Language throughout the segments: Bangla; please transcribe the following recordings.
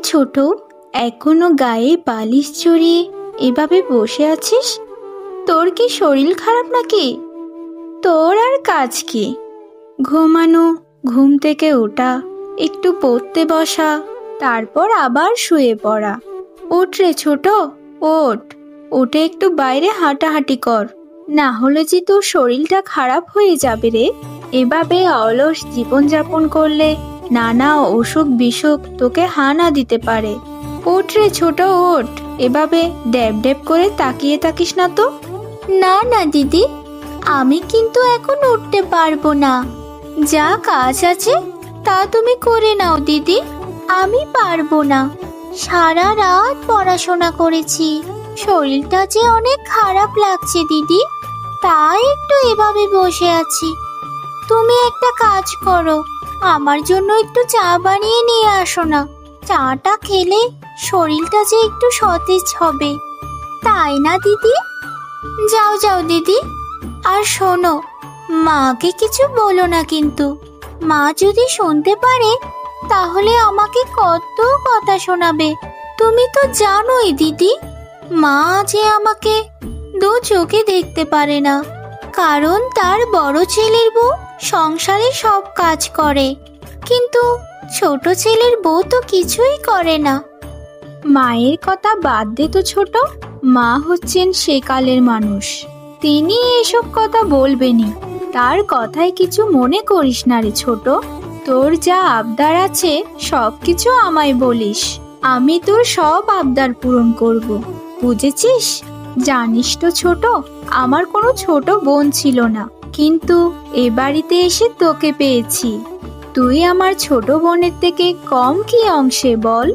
ছোট, এখনো গায়ে বালিশ জড়িয়ে এভাবে বসে আছিস? তোর কি শরীর খারাপ নাকি? তোর আর কাজ কি? ঘুমানো, ঘুম থেকে ওঠা, একটু পড়তে বসা, তারপর আবার শুয়ে পড়া। ওঠ রে ছোট, ওঠ। উঠে একটু বাইরে হাঁটাহাঁটি কর, না হলে যে তোর শরীরটা খারাপ হয়ে যাবে রে। এভাবে অলস জীবনযাপন করলে নানা অসুখ বিসুখ তোকে হানা দিতে পারে। ওঠ রে ছোট, ওঠ। এভাবে ড্যাব ড্যাব করে তাকিয়ে থাকিস না তো। না না দিদি, আমি কিন্তু এখন উঠতে পারবো না। যা কাজ আছে তা তুমি করে নাও দিদি, আমি পারবো না। সারা রাত পড়াশোনা করেছি, শরীরটা যে অনেক খারাপ লাগছে দিদি, তাই একটু এভাবে বসে আছি। তুমি একটা কাজ করো, আমার জন্য একটু চা বানিয়ে নিয়ে আসো না। চাটা খেলে শরীরটা যে একটু সতেজ হবে, তাই না দিদি? যাও যাও দিদি। আর শোনো, মাকে কিছু বলো না কিন্তু। মা যদি শুনতে পারে তাহলে আমাকে কত কথা শোনাবে। তুমি তো জানোই দিদি, মা যে আমাকে দু চোখে দেখতে পারে না, কারণ তার বড় ছেলের বউ সংসারে সব কাজ করে, কিন্তু ছোট ছেলের বউ তো কিছুই করে না। মায়ের কথা বাদ দে তো ছোট, মা হচ্ছেন সেকালের মানুষ, তিনি এসব কথা বলবেনই। তার কথায় কিছু মনে করিস না রে ছোট। তোর যা আবদার আছে সব কিছু আমায় বলিস, আমি তোর সব আবদার পূরণ করব, বুঝেছিস? জানিস তো ছোট, আমার কোনো ছোট বোন ছিল না, কিন্তু এ বাড়িতে এসে তোকে পেয়েছি। তুই আমার ছোট বোনের থেকে কম কি অংশে বল?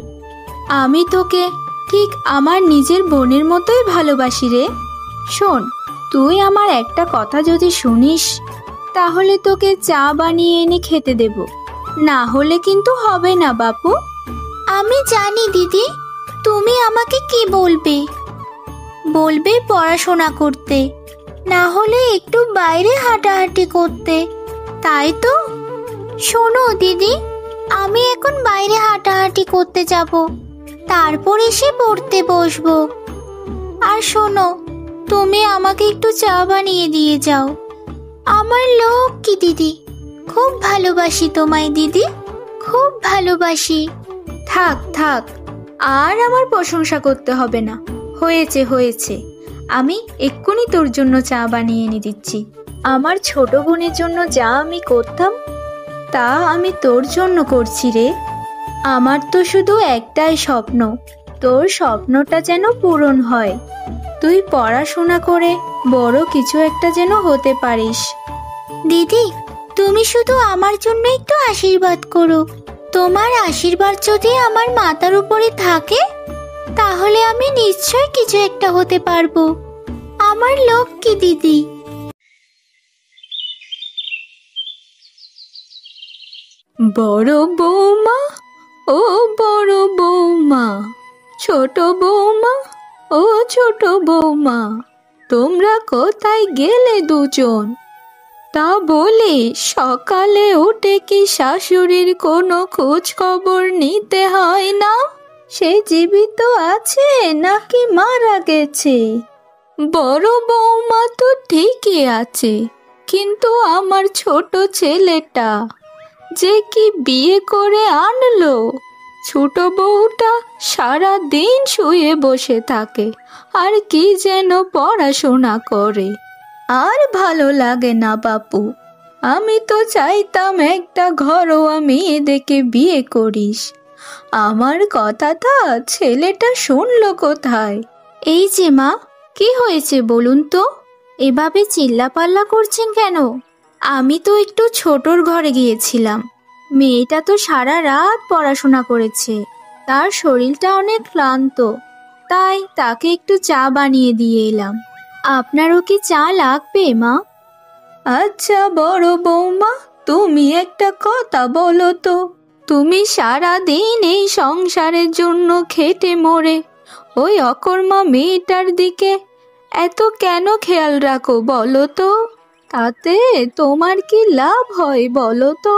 আমি তোকে ঠিক আমার নিজের বোনের মতোই ভালোবাসি রে। শোন, তুই আমার একটা কথা যদি শুনিস তাহলে তোকে চা বানিয়ে এনে খেতে দেব, না হলে কিন্তু হবে না বাপু। আমি জানি দিদি, তুমি আমাকে কি বলবে। বলবে পড়াশোনা করতে, না হলে একটু বাইরে হাঁটাহাঁটি করতে, তাই তো? শোনো দিদি, আমি এখন বাইরে হাঁটাহাঁটি করতে যাব, তারপর এসে পড়তে বসবো। আর শোনো, তুমি আমাকে একটু চা বানিয়ে দিয়ে যাও। আমার লক্ষ্মী দিদি, খুব ভালোবাসি তোমায় দিদি, খুব ভালোবাসি। থাক থাক, আর আমার প্রশংসা করতে হবে না। হয়েছে হয়েছে, আমি এক্ষুনি তোর জন্য চা বানিয়ে এনে দিচ্ছি। আমার ছোট বোনের জন্য যা আমি করতাম তা আমি তোর জন্য করছি রে। আমার তো শুধু একটাই স্বপ্ন, তোর স্বপ্নটা যেন পূরণ হয়, তুই পড়াশোনা করে বড় কিছু একটা যেন হতে পারিস। দিদি, তুমি শুধু আমার জন্য একটু আশীর্বাদ করো। তোমার আশীর্বাদ যদি আমার মাথার উপরে থাকে তাহলে আমি নিশ্চয় কিছু একটা হতে পারবো। আমার লক্ষ্মী দিদি। বড় বৌমা, ও বড় বৌমা, ছোট বৌমা, ও ছোট বৌমা, তোমরা কোথায় গেলে দুজন? তা বলে সকালে উঠে কি শাশুড়ির কোনো খোঁজ খবর নিতে হয় না? সে জীবিত আছে নাকি মারা গেছে? বড় বৌমা তো ঠিকই আছে, কিন্তু আমার ছোট ছেলেটা যে কি বিয়ে করে আনলো, ছোট বউটা সারা দিন শুয়ে বসে থাকে আর কি যেন পড়াশোনা করে। আর ভালো লাগে না বাপু, আমি তো চাইতাম একটা ঘরোয়া মেয়ে দেখে বিয়ে করিস। আমার কথাটা ছেলেটা শুনলো কোথায়? এই যে মা, কি হয়েছে বলুন তো? এভাবে চিল্লাপাল্লা করছেন কেন? আমি তো একটু ছোটর ঘরে গিয়েছিলাম। মেয়েটা তো সারা রাত পড়াশোনা করেছে, তার শরীরটা অনেক ক্লান্ত, তাই তাকে একটু চা বানিয়ে দিয়ে এলাম। আপনারও কি চা লাগবে মা? আচ্ছা বড় বৌমা, তুমি একটা কথা বলো তো, তুমি সারা দিন এই সংসারের জন্য খেটে মরে ওই অকর্মা মেয়েটার দিকে এত কেন খেয়াল রাখো বলো তো? তাতে তোমার কি লাভ হয় বলো তো?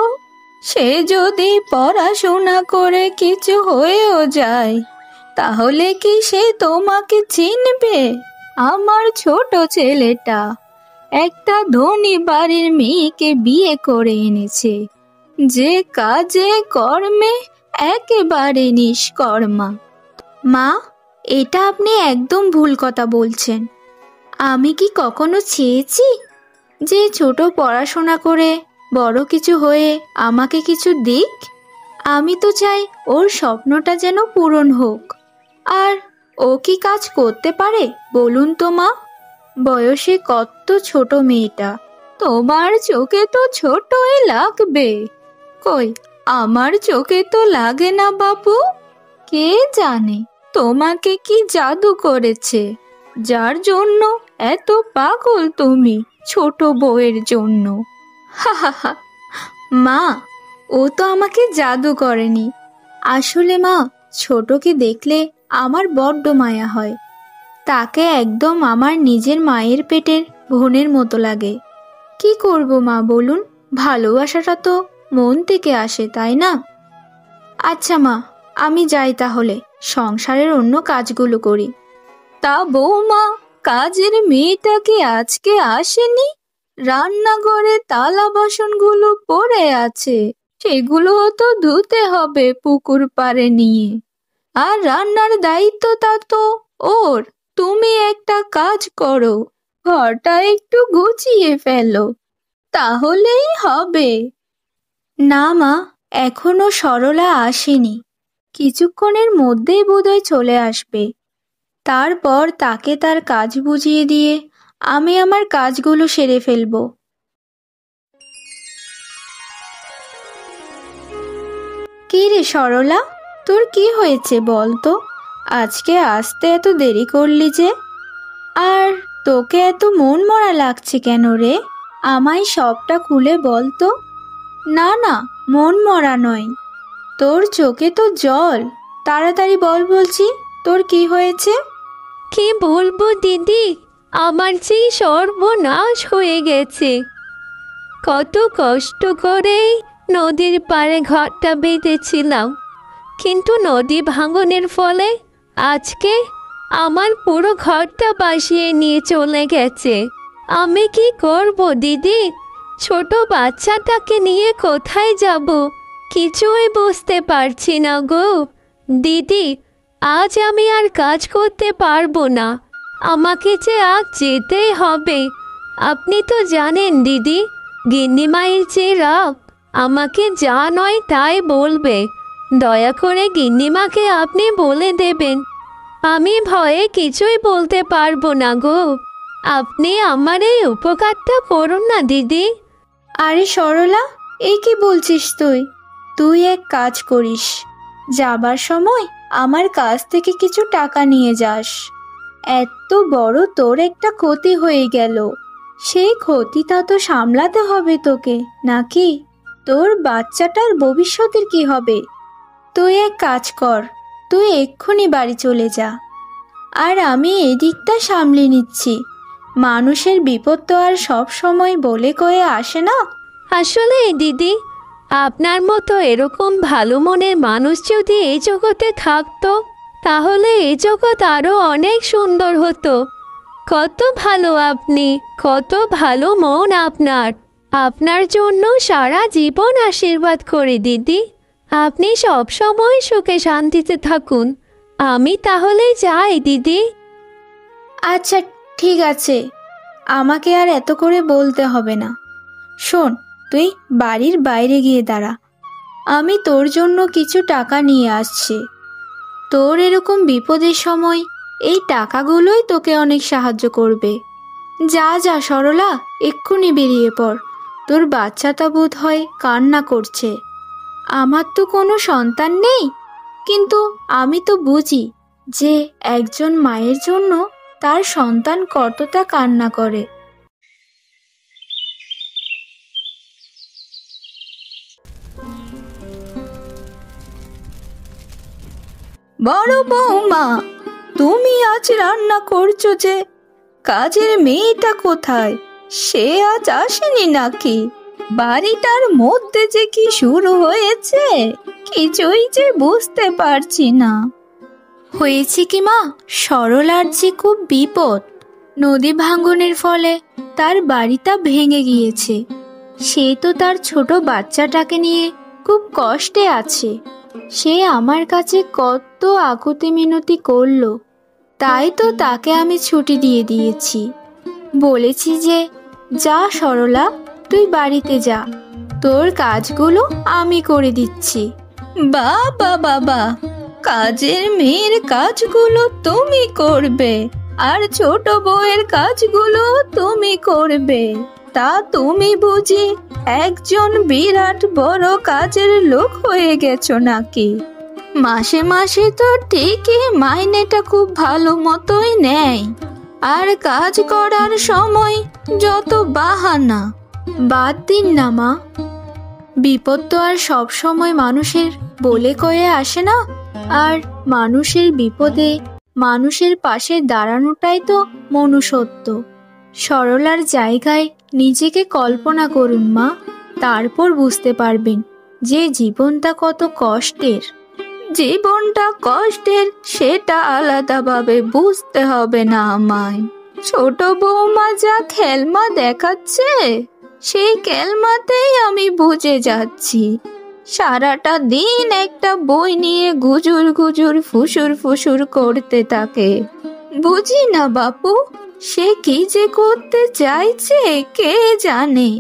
সে যদি পড়াশোনা করে কিছু হয়েও যায়, তাহলে কি সে তোমাকে চিনবে? আমার ছোট ছেলেটা একটা ধনী বাড়ির মেয়েকে বিয়ে করে এনেছে, যে কাজে কর্মে একেবারে নিষ্কর্মা। মা, এটা আপনি একদম ভুল কথা বলছেন। আমি কি কখনো চেয়েছি যে ছোট পড়াশোনা করে বড় কিছু হয়ে আমাকে কিছু দিক? আমি তো চাই ওর স্বপ্নটা যেন পূরণ হোক। আর ও কি কাজ করতে পারে বলুন তো মা? বয়সে কত ছোট মেয়েটা। তোমার চোখে তো ছোটই লাগবে। কই, আমার চোখে তো লাগে না বাবু। কে জানে তোমাকে কি জাদু করেছে, যার জন্য এত পাগল তুমি ছোট বউয়ের জন্য। হা হা হা। মা, ও তো আমাকে জাদু করেনি। আসলে মা, ছোটকে দেখলে আমার বড্ড মায়া হয়। তাকে একদম আমার নিজের মায়ের পেটের বোনের মতো লাগে। কি করব মা বলুন, ভালোবাসাটা তো মন থেকে আসে, তাই না? আচ্ছা মা, আমি যাই তাহলে, সংসারের অন্য কাজগুলো করি। তা বৌমা, কাজের মেয়েটা কি আজকে আসেনি? রান্নাঘরে থালা বাসনগুলো পড়ে আছে, সেগুলো তো ধুতে হবে পুকুর পাড়ে নিয়ে। আর রান্নার দায়িত্বটা তো ওর। তুমি একটা কাজ করো, ঘরটা একটু গুছিয়ে ফেলো, তাহলেই হবে। না মা, এখনো সরলা আসেনি। কিছুক্ষণের মধ্যেই বোধহয় চলে আসবে। তারপর তাকে তার কাজ বুঝিয়ে দিয়ে আমি আমার কাজগুলো সেরে ফেলবো। কি রে সরলা, তোর কি হয়েছে বল তো? আজকে আসতে এত দেরি করলি যে? আর তোকে এত মন মরা লাগছে কেন রে? আমায় সবটা খুলে বল তো। না না, মন মরা নয়, তোর চোখে তো জল। তাড়াতাড়ি বল বলছি, তোর কি হয়েছে? কি বলবো দিদি, আমার যে সর্বনাশ হয়ে গেছে। কত কষ্ট করে নদীর পাড়ে ঘরটা বেঁধেছিলাম, কিন্তু নদী ভাঙনের ফলে আজকে আমার পুরো ঘরটা ভাসিয়ে নিয়ে চলে গেছে। আমি কি করব দিদি? ছোট বাচ্চাটাকে নিয়ে কোথায় যাব কিছুই বুঝতে পারছি না গো। দিদি, আজ আমি আর কাজ করতে পারবো না, আমাকে যে আজ যেতেই হবে। আপনি তো জানেন দিদি, গিন্নিমায়ের যে রাগ, আমাকে যা নয় তাই বলবে। দয়া করে গিন্নিমাকে আপনি বলে দেবেন, আমি ভয়ে কিছুই বলতে পারবো না গো। আপনি আমার এই উপকারটা করুন না দিদি। আরে সরলা, এই কি বলছিস তুই? তুই এক কাজ করিস, যাবার সময় আমার কাছ থেকে কিছু টাকা নিয়ে যাস। এত বড় তোর একটা ক্ষতি হয়ে গেল, সেই ক্ষতিটা তো সামলাতে হবে তোকে, নাকি? তোর বাচ্চাটার ভবিষ্যতের কি হবে? তুই এক কাজ কর, তুই এক্ষুনি বাড়ি চলে যা, আর আমি এদিকটা সামলে নিচ্ছি। মানুষের বিপদ তো আর সব সময় বলে কয়ে আসে না। আসলে দিদি, আপনার মতো এরকম ভালো মনের মানুষ যদি এই জগতে থাকতো, তাহলে এই জগৎ আরো অনেক সুন্দর হতো। কত ভালো আপনি, কত ভালো মন আপনার। আপনার জন্য সারা জীবন আশীর্বাদ করি দিদি। আপনি সব সময় সুখে শান্তিতে থাকুন। আমি তাহলে যাই দিদি। আচ্ছা, ঠিক আছে, আমাকে আর এত করে বলতে হবে না। শোন, তুই বাড়ির বাইরে গিয়ে দাঁড়া, আমি তোর জন্য কিছু টাকা নিয়ে আসছি। তোর এরকম বিপদের সময় এই টাকাগুলোই তোকে অনেক সাহায্য করবে। যা যা সরলা, এক্ষুনি বেরিয়ে পড়। তোর বাচ্চাটা বোধ হয় কান্না করছে। আমার তো কোনো সন্তান নেই, কিন্তু আমি তো বুঝি যে একজন মায়ের জন্য তার সন্তান কতটা কান্না করে। বড় বৌমা, তুমি আজ রান্না করছো যে? কাজের মেয়েটা কোথায়? সে আজ আসেনি নাকি? বাড়িটার মধ্যে যে কি শুরু হয়েছে কিছুই যে বুঝতে পারছি না। হয়েছে কি মা, সরলার যে খুব বিপদ। নদী ভাঙ্গনের ফলে তার বাড়িটা ভেঙে গিয়েছে। সে তো তার ছোট বাচ্চাটাকে নিয়ে খুব কষ্টে আছে। সে আমার কাছে কত আকুতি মিনতি করলো, তাই তো তাকে আমি ছুটি দিয়ে দিয়েছি। বলেছি যে, যা সরলা, তুই বাড়িতে যা, তোর কাজগুলো আমি করে দিচ্ছি। বাবা বাবা, কাজের মেয়ের কাজগুলো তুমি করবে আর ছোট বউয়ের কাজগুলো তুমি করবে, তা তুমি বুঝি একজন বিরাট বড় কাজের লোক হয়ে গেছো নাকি? মাসে মাসে তো ঠিকই মাইনেটা খুব ভালো মতোই নেয়, আর কাজ করার সময় যত বাহানা। বাদ দিন না মা, বিপদ তো আর সব সময় মানুষের বলে কয়ে আসে না। আর মানুষের বিপদে মানুষের পাশে দাঁড়ানোটাই তো মনুষ্যত্ব। সরলার জায়গায় নিজেকে কল্পনা করুন মা, তারপর বুঝতে পারবেন যে জীবনটা কত কষ্টের। জীবনটা কষ্টের সেটা আলাদাভাবে বুঝতে হবে না আমায়। ছোট বৌমা যা খেলমা দেখাচ্ছে সেই খেলমাতেই আমি বুঝে যাচ্ছি। সারাটা দিন একটা বই নিয়ে গুজুর গুজুর ফুসুর ফুসুর করতে থাকে। বুঝি না বাপু, সে কি যে করতে চাইছে কে জানে।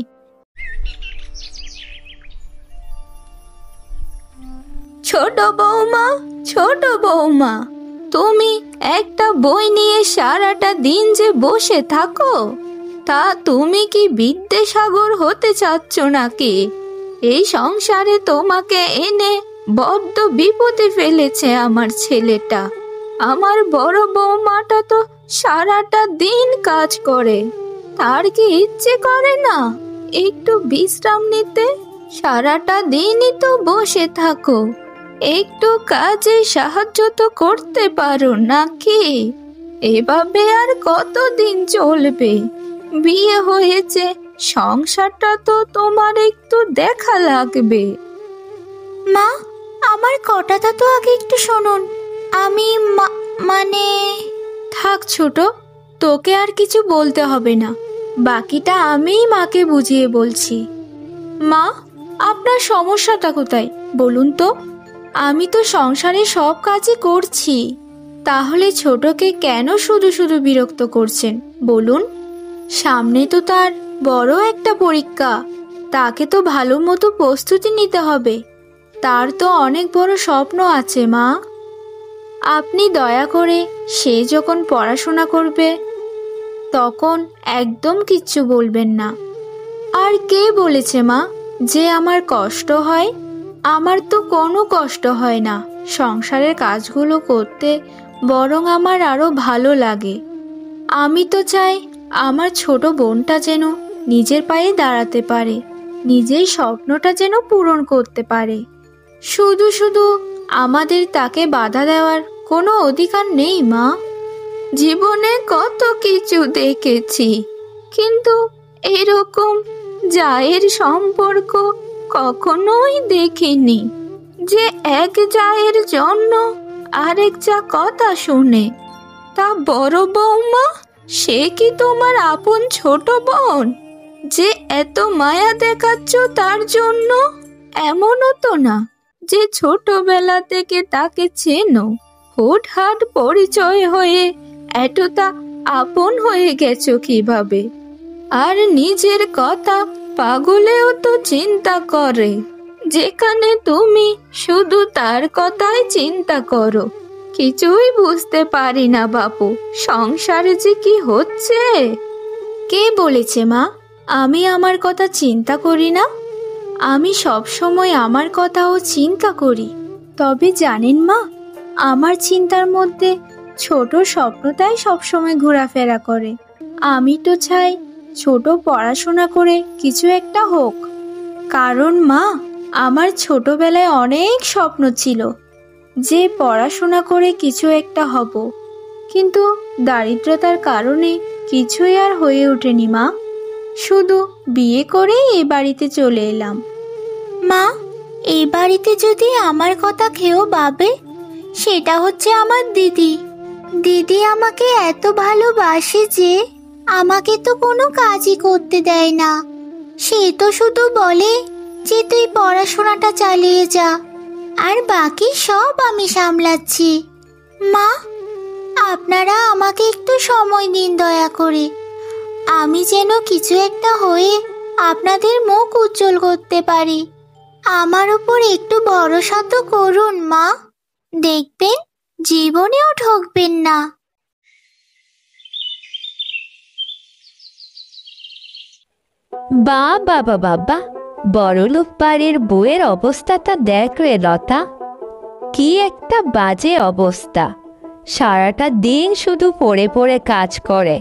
ছোট বৌমা, ছোট বৌমা, তুমি একটা বই নিয়ে সারাটা দিন যে বসে থাকো, তা তুমি কি বিদ্যাসাগর হতে চাচ্ছ নাকি? এই সংসারে তোমাকে এনে বড্ড বিপদে ফেলেছে আমার ছেলেটা। আমার বড় বৌমাটা তো সারাটা দিন কাজ করে, তার কি ইচ্ছে করে না একটু বিশ্রাম নিতে? সারাটা দিনই তো বসে থাকো, একটু কাজে সাহায্য তো করতে পারো নাকি? এভাবে আর কতদিন চলবে? বিয়ে হয়েছে, সংসারটা তো তোমার একটু দেখা লাগবে। মা, আমার কথাটা তো আগে একটু শুনুন। আমি মানে থাক ছোট, তোকে আর কিছু বলতে হবে না, বাকিটা আমিই মাকে বুঝিয়ে বলছি। মা, আপনার সমস্যাটা কোথায় বলুন তো? আমি তো সংসারে সব কাজই করছি, তাহলে ছোটকে কেন শুধু শুধু বিরক্ত করছেন বলুন? সামনে তো তার বড় একটা পরীক্ষা, তাকে তো ভালো মতো প্রস্তুতি নিতে হবে। তার তো অনেক বড় স্বপ্ন আছে মা। আপনি দয়া করে সে যখন পড়াশোনা করবে তখন একদম কিচ্ছু বলবেন না। আর কে বলেছে মা যে আমার কষ্ট হয়? আমার তো কোনো কষ্ট হয় না সংসারের কাজগুলো করতে, বরং আমার আরো ভালো লাগে। আমি তো চাই আমার ছোট বোনটা যেন নিজের পায়ে দাঁড়াতে পারে, নিজের স্বপ্নটা যেন পূরণ করতে পারে। শুধু শুধু আমাদের তাকে বাধা দেওয়ার কোনো অধিকার নেই মা। জীবনে কত কিছু দেখেছি, কিন্তু এরকম জায়ের সম্পর্ক কখনোই দেখিনি, যে এক জায়ের জন্য আরেক যা কথা শুনে। তা বড় বৌমা, সে কি তোমার আপন ছোট বোন যে এত মায়া দেখাচ্ছ তার জন্য? এমনও তো না যে ছোটবেলা থেকে তাকে চেনো, হুটহাট পরিচয় হয়ে এতটা আপন হয়ে গেছো কিভাবে? আর নিজের কথা পাগলেও তো চিন্তা করে, যেখানে তুমি শুধু তার কথাই চিন্তা করো। কিছুই বুঝতে পারি না বাপু, সংসারে যে কি হচ্ছে। কে বলেছে মা আমি আমার কথা চিন্তা করি না? আমি সব সময় আমার কথাও চিন্তা করি। তবে জানেন মা, আমার চিন্তার মধ্যে ছোট স্বপ্নটাই সবসময় ঘোরাফেরা করে। আমি তো চাই ছোট পড়াশোনা করে কিছু একটা হোক। কারণ মা, আমার ছোটবেলায় অনেক স্বপ্ন ছিল যে পড়াশোনা করে কিছু একটা হব, কিন্তু দারিদ্রতার কারণে কিছুই আর হয়ে ওঠেনি মা। শুধু বিয়ে করেই এ বাড়িতে চলে এলাম। মা, এই বাড়িতে যদি আমার কথা কেউ ভাবে, সেটা হচ্ছে আমার দিদি। দিদি আমাকে এত ভালোবাসে যে আমাকে তো কোনো কাজই করতে দেয় না। সে তো শুধু বলে যে তুই পড়াশোনাটা চালিয়ে যা, আর বাকি সব আমি সামলাচ্ছি। মা, আপনারা আমাকে একটু সময় দিন দয়া করে। আমি যেন কিছু একটা হয়ে আপনাদের মুখ উজ্জ্বল করতে পারি। আমার উপর একটু ভরসা তো করুন মা, দেখবেন জীবনেও ঠকবেন না। বাবা বাবা, বড়লোক বাড়ির বউয়ের অবস্থাটা দেখ রে লতা, কি একটা বাজে অবস্থা। সারাটা দিন শুধু পড়ে পড়ে কাজ করে।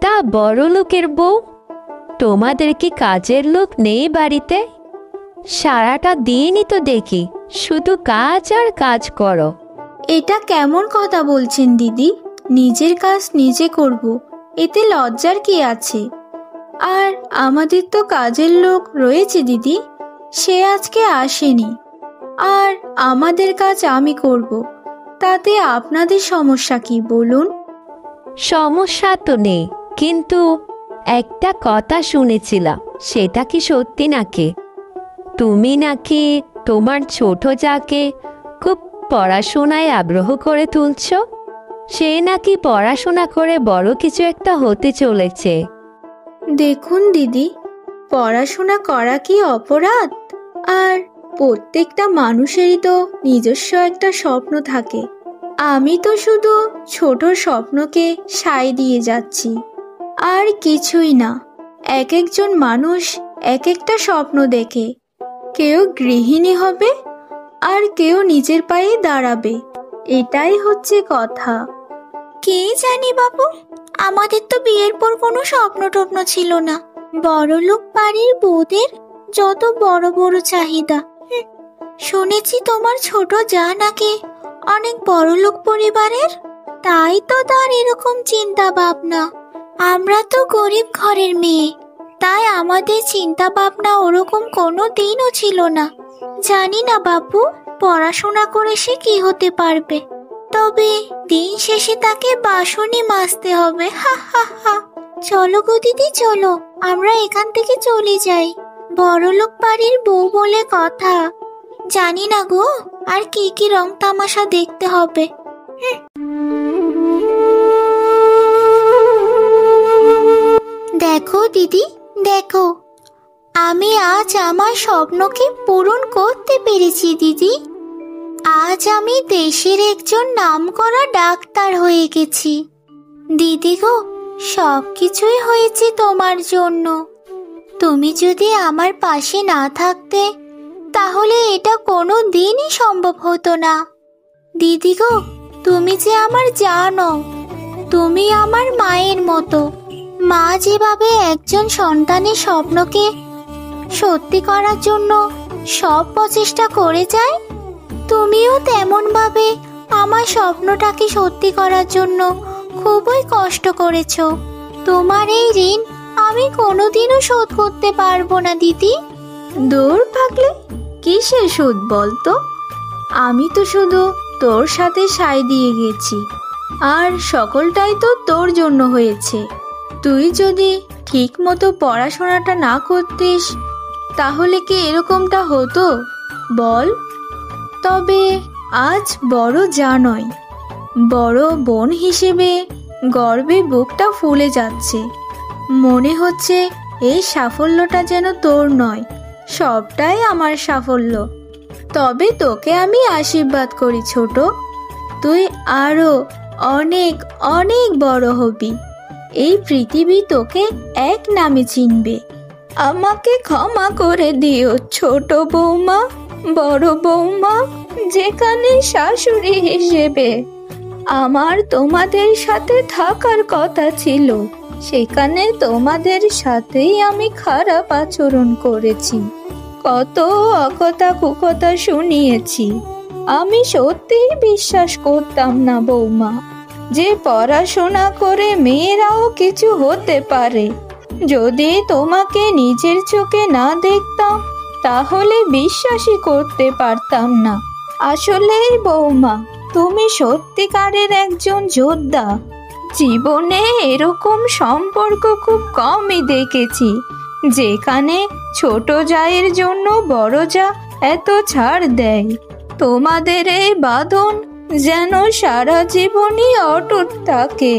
তা বড়লোকের বউ, তোমাদের কি কাজের লোক নেই বাড়িতে? সারাটা দিনই তো দেখি শুধু কাজ আর কাজ করো। এটা কেমন কথা বলছেন দিদি? নিজের কাজ নিজে করব, এতে লজ্জার কি আছে? আর আমাদের তো কাজের লোক রয়েছে দিদি, সে আজকে আসেনি। আর আমাদের কাজ আমি করব, তাতে আপনাদের সমস্যা কি বলুন? সমস্যা তো নেই, কিন্তু একটা কথা শুনেছিলাম, সেটা কি সত্যি নাকি? তুমি নাকি তোমার ছোট যাকে খুব পড়াশোনায় আগ্রহ করে তুলছ। সে নাকি পড়াশোনা করে বড় কিছু একটা হতে চলেছে। দেখুন দিদি, পড়াশোনা করা কি অপরাধ? আর প্রত্যেকটা মানুষেরই তো নিজস্ব একটা স্বপ্ন থাকে। আমি তো শুধু ছোট স্বপ্নকে সায় দিয়ে যাচ্ছি, আর কিছুই না। এক একজন মানুষ এক একটা স্বপ্ন দেখে, কেউ গৃহিণী হবে আর কেউ নিজের পায়ে দাঁড়াবে, এটাই হচ্ছে কথা। কে জানি বাবু, আমাদের তো বিয়ের পর কোনো স্বপ্ন টপ্ন ছিল না। বড়লোক বাড়ির বউদের যত বড় বড় চাহিদা। শুনেছি তোমার ছোট যা নাকি অনেক বড়লোক পরিবারের, তাই তো তার এরকম চিন্তা ভাবনা। আমরা তো গরিব ঘরের মেয়ে, তাই আমাদের চিন্তা ভাবনা ওরকম কোনো দিনও ছিল না। জানি না বাবু, পড়াশোনা করে সে কি হতে পারবে, তবে দিন শেষে তাকে বাসনই মাজতে হবে। হা হা হা। চলো গো দিদি, চলো আমরা এখান থেকে চলে যাই। বড়লোক বাড়ির বউ বলে কথা, জানি না গো আর কি কি রং তামাশা দেখতে হবে। দেখো দিদি, দেখো, আমি আজ আমার স্বপ্নকে পূরণ করতে পেরেছি দিদি। আজ আমি দেশের একজন নামকরা ডাক্তার হয়ে গেছি। দিদি গো, সব কিছুই হয়েছে তোমার জন্য। তুমি যদি আমার পাশে না থাকতে, তাহলে এটা কোনো দিনই সম্ভব হতো না। দিদি গো, তুমি যে আমার জানো, তুমি আমার মায়ের মতো। মা যেভাবে একজন সন্তানের স্বপ্নকে সত্যি করার জন্য সব প্রচেষ্টা করে যায়, তুমিও তেমন ভাবে আমার স্বপ্নটাকে সত্যি করার জন্য খুবই কষ্ট করেছো। তোমার এই ঋণ আমি কোনোদিনও শোধ করতে পারবো না দিদি। দূর থাকলে কিসের শোধ বলতো? আমি তো শুধু তোর সাথে সায় দিয়ে গেছি, আর সকলটাই তো তোর জন্য হয়েছে। তুই যদি ঠিক মতো পড়াশোনাটা না করতিস, তাহলে কি এরকমটা হতো বল? তবে আজ বড় যা নয়, বড় বোন হিসেবে গর্বে বুকটা ফুলে যাচ্ছে। মনে হচ্ছে এই সাফল্যটা যেন তোর নয়, সবটাই আমার সাফল্য। তবে তোকে আমি আশীর্বাদ করি ছোট, তুই আরো অনেক অনেক বড় হবি। এই পৃথিবী তোকে এক নামে চিনবে। আমাকে ক্ষমা করে দিও ছোট বৌমা, বড় বৌমা, যেখানে শাশুড়ি হিসেবে আমার তোমাদের সাথে থাকার কথা ছিল, সেখানে তোমাদের সাথেই আমি খারাপ আচরণ করেছি। কত অকথা কুকথা শুনিয়েছি। আমি সত্যিই বিশ্বাস করতাম না বৌমা, যে পড়াশোনা করে মেয়েরাও কিছু হতে পারে। যদি তোমাকে নিজের চোখে না দেখতাম তাহলে বিশ্বাসই করতে পারতাম না। আসলে বৌমা, তুমি সত্যিকারের একজন যোদ্ধা। জীবনে এরকম সম্পর্ক খুব কমই দেখেছি, যেখানে ছোট জায়ের জন্য বড় জা এত ছাড় দেয়। তোমাদের এই বাঁধন যেন সারা জীবনই অটুট থাকে।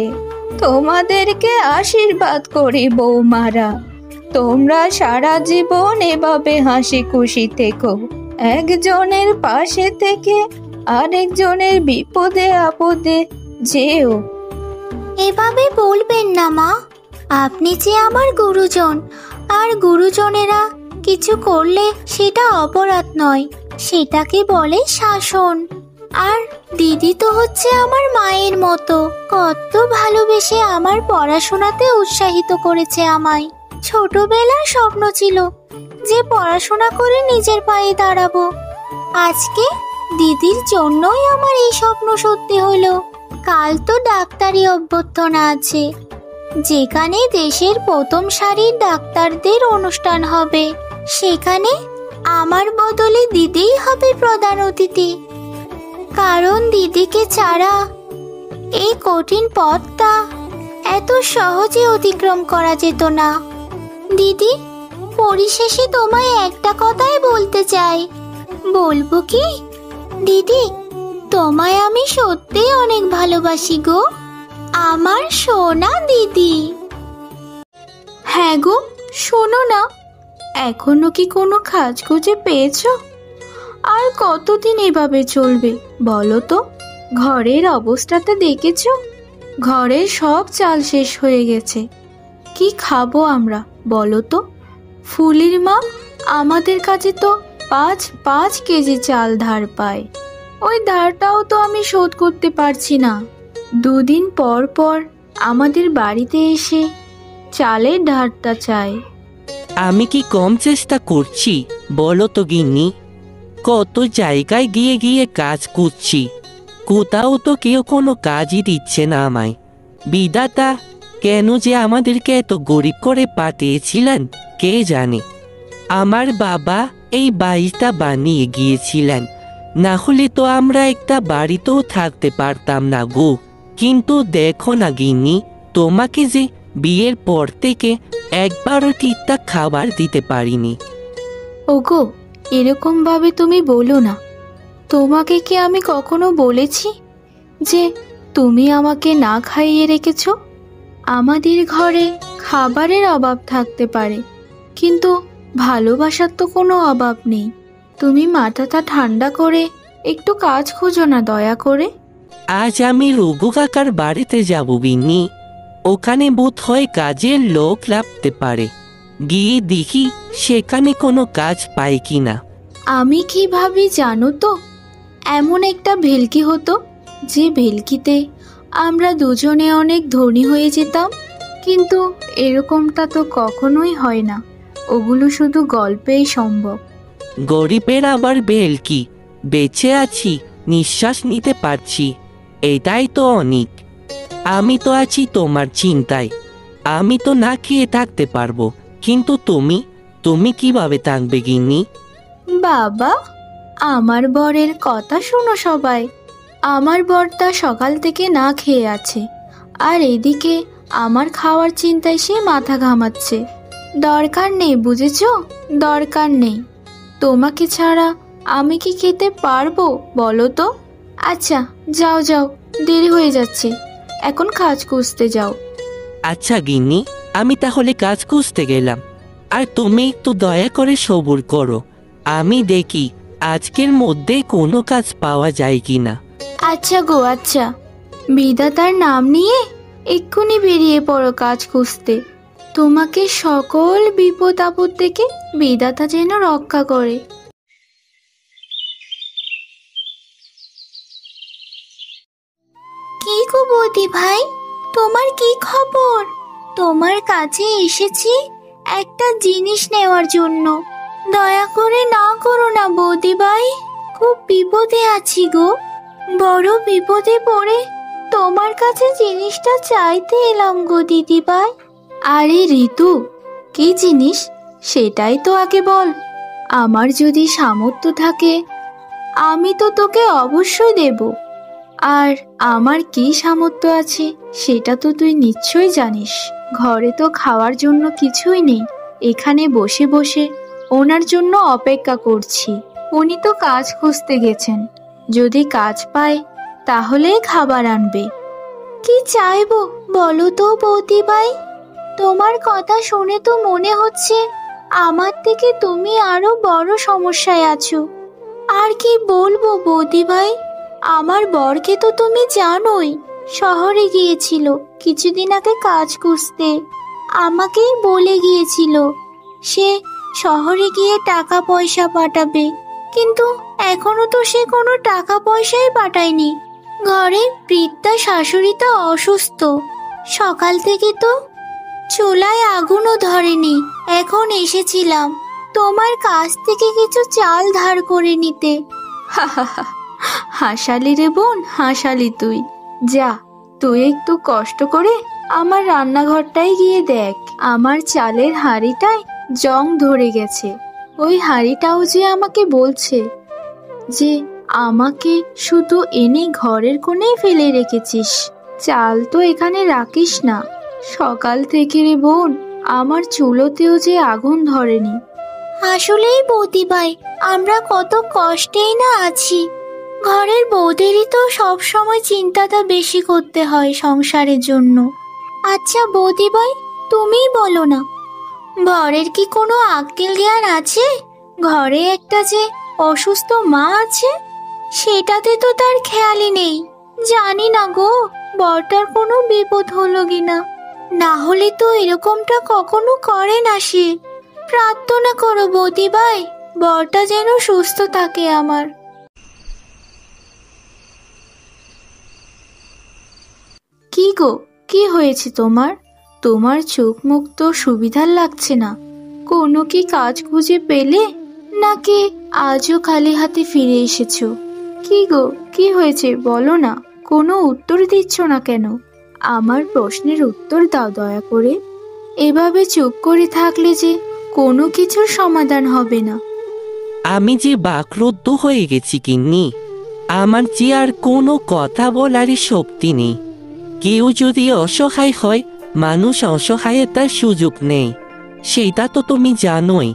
তোমাদেরকে আশীর্বাদ করি বৌমারা, তোমরা সারা জীবন এভাবে হাসি খুশি থেকো। একজনের পাশে থেকে আরেকজনের বিপদে আপদে যেও। এভাবে বলবেন না মা, আপনি যে আমার গুরুজন, আর গুরুজনেরা কিছু করলে সেটা অপরাধ নয়, সেটাকে বলে শাসন। আর দিদি তো হচ্ছে আমার মায়ের মতো, কত ভালোবেসে আমার পড়াশোনাতে উৎসাহিত করেছে আমায়। ছোটবেলার স্বপ্ন ছিল যে পড়াশোনা করে নিজের পায়ে দাঁড়াবো। আজকে দিদির জন্যই আমার এই স্বপ্ন সত্যি হলো। কাল তো ডাক্তারি অভ্যর্থনা আছে, যেখানে দেশের প্রথম সারির ডাক্তারদের অনুষ্ঠান হবে। সেখানে আমার বদলে দিদিই হবে প্রধান অতিথি, কারণ দিদিকে ছাড়া এই কঠিন পথটা এত সহজে অতিক্রম করা যেত না। দিদি, পরিশেষে তোমায় একটা কথাই বলতে চাই। বলবো কি? দিদি, তোমায় আমি সত্যিই অনেক ভালোবাসি গো, আমার সোনা দিদি। হ্যাঁ গো, শোনো না, এখনো কি কোনো কাজ খুঁজে পেয়েছো? আর কতদিন এভাবে চলবে বলো তো? ঘরের অবস্থাটা দেখেছো? ঘরের সব চাল শেষ হয়ে গেছে। কি খাবো আমরা বলো তো? ফুলির মা আমাদের কাছে তো 5 কেজি চাল ধার পায়। ওই ধারটাও তো আমি শোধ করতে পারছি না। 2 দিন পর পর আমাদের বাড়িতে এসে চালের ধারটা চায়। আমি কি কম চেষ্টা করছি বলো তো গিন্নি? কত জায়গায় গিয়ে গিয়ে কাজ করছি, কোথাও তো কেউ কোনো কাজই দিচ্ছে না আমায়। বিধাতা কেন যে আমাদেরকে এত গরিব করে পাঠিয়েছিলেন কে জানে। আমার বাবা এই বাড়িটা বানিয়ে গিয়েছিলেন, না হলে তো আমরা একটা বাড়িতেও থাকতে পারতাম না গো। কিন্তু দেখো না গিন্নি, তোমাকে যে বিয়ের পর থেকে একবারও ঠিকঠাক খাবার দিতে পারিনি। ওগো, এরকম ভাবে তুমি বলো না। তোমাকে কি আমি কখনো বলেছি যে তুমি আমাকে না খাইয়ে রেখেছো? আমাদের ঘরে খাবারের অভাব থাকতে পারে, কিন্তু ভালোবাসার তো কোনো অভাব নেই। তুমি মাথাটা ঠান্ডা করে একটু কাজ খোঁজো না দয়া করে। আজ আমি রঘু কাকার বাড়িতে যাব গিন্নি, ওখানে বোধ হয় কাজের লোক লাগতে পারে। গিয়ে দেখি সেখানে কোনো কাজ পাই কিনা। আমি কি ভাবি জানো তো? এমন একটা ভেলকি হতো যে ভেলকিতে আমরা দুজনে অনেক ধনী হয়ে যেতাম। কিন্তু এরকমটা তো কখনোই হয় না, ওগুলো শুধু গল্পেই সম্ভব। গরিবের আবার ভেলকি, বেঁচে আছি, নিঃশ্বাস নিতে পারছি, এটাই তো অনেক। আমি তো আছি তোমার চিন্তায়, আমি তো না খেয়ে থাকতে পারবো, কিন্তু তুমি কিভাবে থাকবে গিন্নি? বাবা, আমার বরের কথা শোনো সবাই। আমার বরটা সকাল থেকে না খেয়ে আছে, আর এদিকে আমার খাওয়ার চিন্তায় সে মাথা ঘামাচ্ছে। দরকার নেই, বুঝেছো? দরকার নেই। তোমাকে ছাড়া আমি কি খেতে পারবো বলো তো? আচ্ছা, যাও যাও, দেরি হয়ে যাচ্ছে, এখন কাজ খুঁজতে যাও। আচ্ছা গিন্নি, আমি তাহলে কাজ খুঁজতে গেলাম, আর তুমি একটু দয়া করে সবুর করো, আমি দেখি আজকের মধ্যে কোনো কাজ পাওয়া যায় কিনা। আচ্ছা গো, আচ্ছা। বিধাতার নাম নিয়ে এক্ষুনি বেরিয়ে পড়ো কাজ খুঁজতে। তোমাকে সকল বিপদ আপদ থেকে বিধাতা যেন রক্ষা করে। কি গো বৌদি ভাই, তোমার কি খবর? তোমার কাছে এসেছি একটা জিনিস নেওয়ার জন্য। দয়া করে না করো না বৌদি ভাই, খুব বিপদে আছি গো, বড় বিপদে পড়ে তোমার কাছে জিনিসটা চাইতে এলাম গো দিদি ভাই। আরে ঋতু, কি জিনিস সেটাই তো আগে বল। আমার যদি সামর্থ্য থাকে আমি তো তোকে অবশ্যই দেব। আর আমার কি সামর্থ্য আছে সেটা তো তুই নিশ্চয়ই জানিস। ঘরে তো খাওয়ার জন্য কিছুই নেই, এখানে বসে বসে ওনার জন্য অপেক্ষা করছি। উনি তো কাজ খুঁজতে গেছেন, যদি কাজ পায় তাহলে খাবার আনবে। কি চাইবো বলো তো বৌদি ভাই? তোমার কথা শুনে তো মনে হচ্ছে আমার থেকে তুমি আরো বড় সমস্যায় আছো। আর কি বলবো বৌদি ভাই, আমার বরকে তো তুমি জানোই, শহরে গিয়েছিল কিছুদিন আগে কাজ খুঁজতে। আমাকেই বলে গিয়েছিল সে শহরে গিয়ে টাকা পয়সা পাঠাবে, কিন্তু এখনো তো সে কোনো টাকা পয়সাই পাঠায়নি। ঘরে বৃদ্ধা শাশুড়িটা অসুস্থ, সকাল থেকে তো চুলায় আগুনও ধরেনি। এখন এসেছিলাম তোমার কাছ থেকে কিছু চাল ধার করে নিতে। হাসালি রে বোন, হাসালি তুই। যা, তুই একটু কষ্ট করে আমার রান্নাঘরটাই গিয়ে দেখ, আমার চালের হাঁড়িটায় জং ধরে গেছে। ওই হাঁড়িটাও যে আমাকে বলছে যে আমাকে শুধু এনে ঘরের কোণেই ফেলে রেখেছিস, চাল তো এখানে রাখিস না। সকাল থেকে রে বোন আমার চুলোতেও যে আগুন ধরেনি। আসলেই বৌদি ভাই, আমরা কত কষ্টেই না আছি। ঘরের বৌদেরই তো সব সময় চিন্তাটা বেশি করতে হয় সংসারের জন্য। আচ্ছা বৌদি ভাই, তুমিই বলো না, বরের কি কোনো আক্কেল জ্ঞান আছে? ঘরে একটা যে অসুস্থ মা আছে সেটাতে তো তার খেয়ালই নেই। জানি না গো, বরটার কোনো বিপদ হলো কিনা। না হলে তো এরকমটা কখনো করে না সে। প্রার্থনা করো বৌদি ভাই, বরটা যেন সুস্থ থাকে আমার। কি গো, কি হয়েছে তোমার? তোমার চোখ মুখ তো সুবিধার লাগছে না। কোনো কি কাজ খুঁজে পেলে, নাকি আজও খালি হাতে ফিরে এসেছো? কি গো, কি হয়েছে বলো না, কোনো উত্তর দিচ্ছ না কেন? আমার প্রশ্নের উত্তর দাও দয়া করে। এভাবে চুপ করে থাকলে যে কোনো কিছুর সমাধান হবে না। আমি যে বাকরুদ্ধ হয়ে গেছি গিন্নি, আমার যে আর কোনো কথা বলারই শক্তি নেই। কেউ যদি অসহায় হয়, মানুষ অসহায়তার সুযোগ নেই, সেটা তো তুমি জানোই।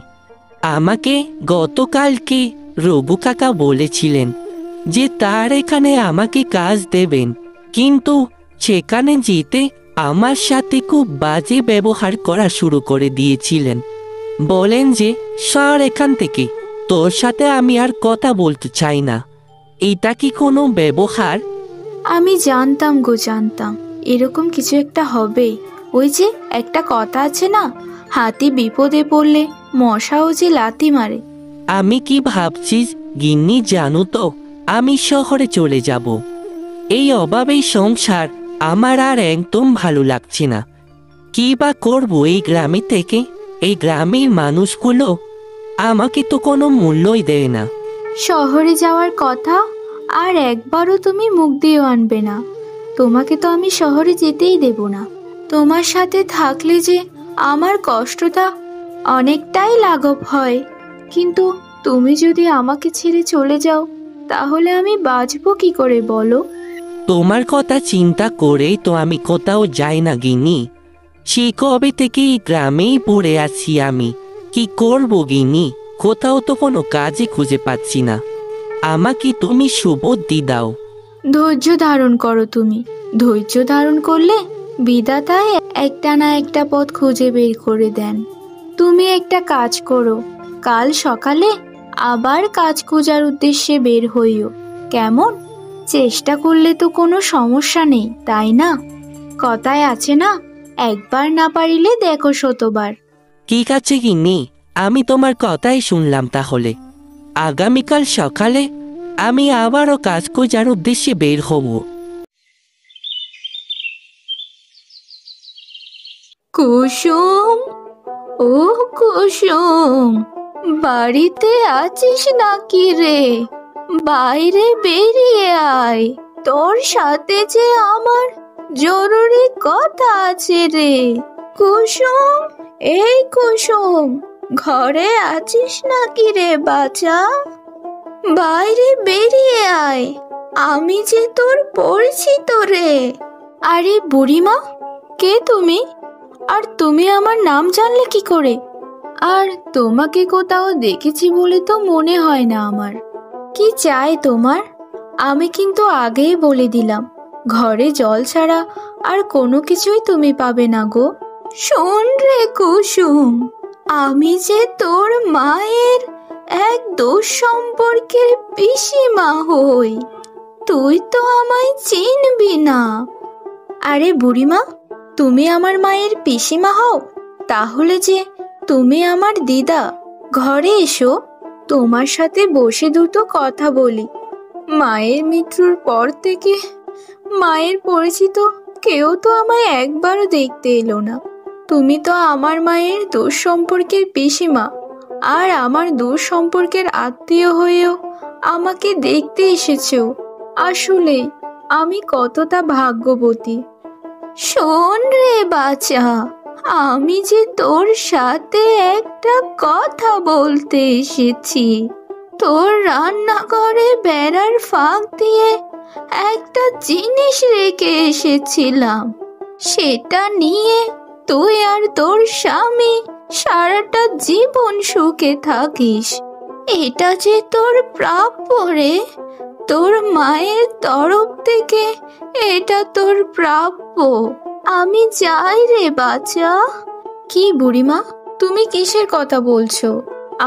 আমাকে গতকালকে রবু কাকা বলেছিলেন যে তার এখানে আমাকে কাজ দেবেন, কিন্তু সেখানে যেতে আমার সাথে খুব বাজে ব্যবহার করা শুরু করে দিয়েছিলেন। বলেন যে সর এখান থেকে, তোর সাথে আমি আর কথা বলতে চাই না। এটা কি কোনো ব্যবহার? আমি জানতাম গো, জানতাম এরকম কিছু একটা হবে। ওই যে একটা কথা আছে না, হাতি বিপদে পড়লে মশাও যে লাথি মারে। আমি কি ভাবছিস গিন্নি জানো তো, আমি শহরে চলে যাব। এই অভাবেই সংসার আমার আর একদম ভালো লাগছে না। কি বা করবো এই গ্রামে থেকে? এই গ্রামের মানুষগুলো আমাকে তো কোনো মূল্যই দেয় না। শহরে যাওয়ার কথা আর একবারও তুমি মুখ দিয়েও আনবে না। তোমাকে তো আমি শহরে যেতেই দেব না। তোমার সাথে থাকলে যে আমার কষ্টটা অনেকটাই লাঘব হয়, কিন্তু তুমি যদি আমাকে ছেড়ে চলে যাও তাহলে আমি বাঁচবো কি করে বলো? তোমার কথা চিন্তা করেই তো আমি কোথাও যাই না গিন্নি। সেই কবে থেকে এই গ্রামেই পড়ে আছি আমি। কি করব গিন্নি, কোথাও তো কোনো কাজই খুঁজে পাচ্ছি না। আমাকে তুমি সুবুদ্ধি দাও। ধৈর্য ধারণ করো তুমি। ধৈর্য ধারণ করলে বিধাতায় একটা না একটা পথ খুঁজে বের করে দেন। তুমি একটা কাজ করো, কাল সকালে আবার কাজ খোঁজার উদ্দেশ্যে বের হইও, কেমন? চেষ্টা করলে তো কোনো সমস্যা নেই, তাই না? কথায় আছে না, একবার না পারিলে দেখো শতবার। ঠিক আছে গিন্নি, আমি তোমার কথাই শুনলাম। তাহলে আগামীকাল সকালে আমি আবারও কাজ খোঁজার উদ্দেশ্যে বের হব। কুসুম, ও কুসুম, বাড়িতে আছিস নাকি রে? বাইরে বেরিয়ে আয়, তোর সাথে যে আমার জরুরি কথা আছে রে। কুসুম, এই কুসুম, ঘরে আছিস নাকি রে বাছা? বাইরে বেরিয়ে আয়, আমি যে তোর পরিচিত রে। আরে বুড়িমা, কে তুমি? আর তুমি আমার নাম জানলে কি করে? আর তোমাকে কোথাও দেখেছি বলে তো মনে হয় না আমার। কি চাই তোমার? আমি কিন্তু আগেই বলে দিলাম, ঘরে জল ছাড়া আর কোনো কিছুই তুমি পাবে না গো। শোন রে কুসুম, আমি যে তোর মায়ের এক দুঃসম্পর্কের পিসিমা হই, তুই তো আমায় চিনবি না। আরে বুড়িমা, তুমি আমার মায়ের পিসিমা হও? তাহলে যে তুমি আমার দিদা। ঘরে এসো, তোমার সাথে বসে দুটো কথা বলি। মায়ের মৃত্যুর পর থেকে মায়ের পরিচিত কেউ তো আমায় একবারও দেখতে এলো না। তুমি তো আমার মায়ের দূর সম্পর্কের পিসিমা, আর আমার দূর সম্পর্কের আত্মীয় হয়েও আমাকে দেখতে এসেছো। আসলে আমি কতটা ভাগ্যবতী। শোন রে বাছা, আমি যে তোর সাথে একটা কথা বলতে এসেছি। তোর রান্নাঘরে বেড়ার ফাঁক দিয়ে একটা জিনিস রেখে এসেছিলাম, সেটা নিয়ে তুই আর তোর স্বামী সারাটা জীবন সুখে থাকিস। এটা যে তোর প্রাপ্য রে, তোর মায়ের তরফ থেকে এটা তোর প্রাপ্য। আমি যাই রে বাচ্চা। কি বুড়িমা, তুমি কিসের কথা বলছো?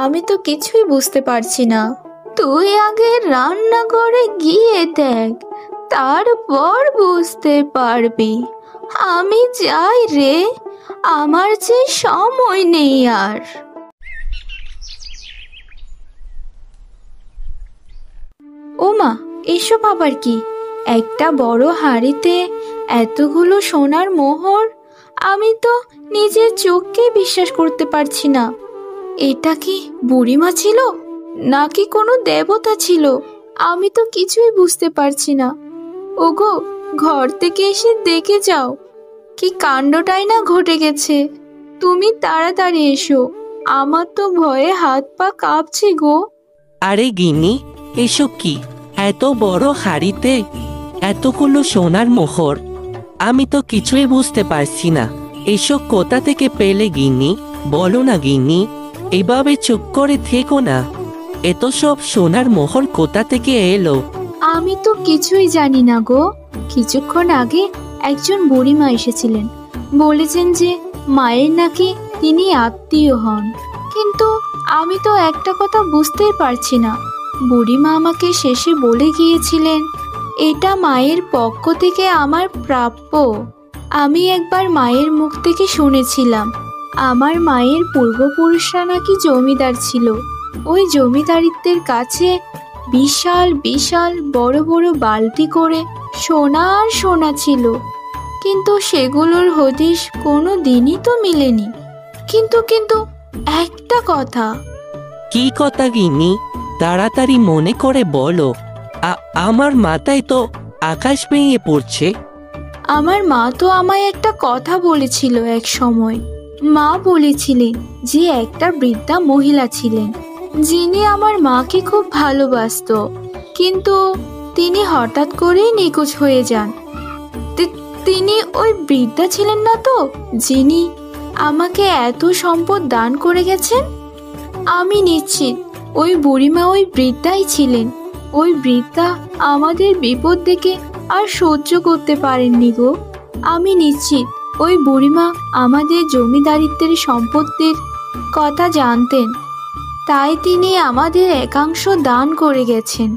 আমি তো কিছুই বুঝতে পারছি না। তুই আগে রান্নাঘরে গিয়ে দেখ, তারপর বুঝতে পারবি। আমি যাই রে, আমার যে সময় নেই আর। ওমা, এসব আবার কি? একটা বড় হাঁড়িতে এতগুলো সোনার মোহর! আমি তো নিজের চোখকে বিশ্বাস করতে পারছি না। এটা কি বুড়িমা ছিল নাকি কোনো দেবতা ছিল? আমি তো কিছুই বুঝতে পারছি না। ওগো, ঘর থেকে এসে দেখে যাও, কি কাণ্ডটাই না ঘটে গেছে। তুমি তাড়াতাড়ি এসো, আমার তো ভয়ে হাত পা কাঁপছে গো। আরে গিন্নি, এসব কি? এত বড় হাড়িতে এতগুলো সোনার মোহর! আমি তো কিছুই বুঝতে পারছি না। এসব কোথা থেকে পেলে গিন্নি? বলো না গিন্নি, এভাবে চুপ করে থেকো না। এত সব সোনার মোহর কোথা থেকে এলো? আমি তো কিছুই জানি না গো। কিছুক্ষণ আগে একজন বুড়িমা এসেছিলেন, বলেছেন যে মায়ের নাকি তিনি আত্মীয় হন। কিন্তু আমি তো একটা কথা বুঝতেই পারছি না। বুড়িমা আমাকে শেষে বলে গিয়েছিলেন এটা মায়ের পক্ষ থেকে আমার প্রাপ্য। আমি একবার মায়ের মুখ থেকে শুনেছিলাম আমার মায়ের পূর্বপুরুষরা নাকি জমিদার ছিল। ওই জমিদারিত্বের কাছে বিশাল বিশাল বড় বড় বালতি করে সোনা আর সোনা ছিল, কিন্তু সেগুলোর হদিশ কোনো দিনই তো মিলেনি। কিন্তু কিন্তু একটা কথা। কি কথা গিন্নি? তাড়াতাড়ি মনে করে বলো। আমার মাথায় তো আকাশ ভেঙে পড়ছে। আমার মা তো আমায় একটা কথা বলেছিল এক সময়। মা বলেছিলেন যে একটা বৃদ্ধা মহিলা ছিলেন যিনি আমার মাকে খুব ভালোবাসতো, কিন্তু তিনি হঠাৎ করেই নিখোঁজ হয়ে যান। তিনি ওই বৃদ্ধা ছিলেন না তো, যিনি আমাকে এত সম্পদ দান করে গেছেন? আমি নিশ্চিত ওই বুড়িমা ওই বৃদ্ধাই ছিলেন। ওই বৃদ্ধা আমাদের বিপদ দেখে আর সহ্য করতে পারেননি গো। আমি নিশ্চিত ওই বুড়িমা আমাদের জমিদারিত্বের সম্পত্তির কথা জানতেন, তাই তিনি আমাদের একাংশ দান করে গেছেন।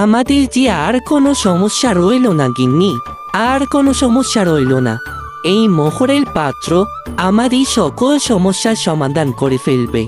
আমাদের যে আর কোনো সমস্যা রইল না গিন্নি, আর কোনো সমস্যা রইল না। এই মোহরের পাত্র আমাদের সকল সমস্যার সমাধান করে ফেলবে।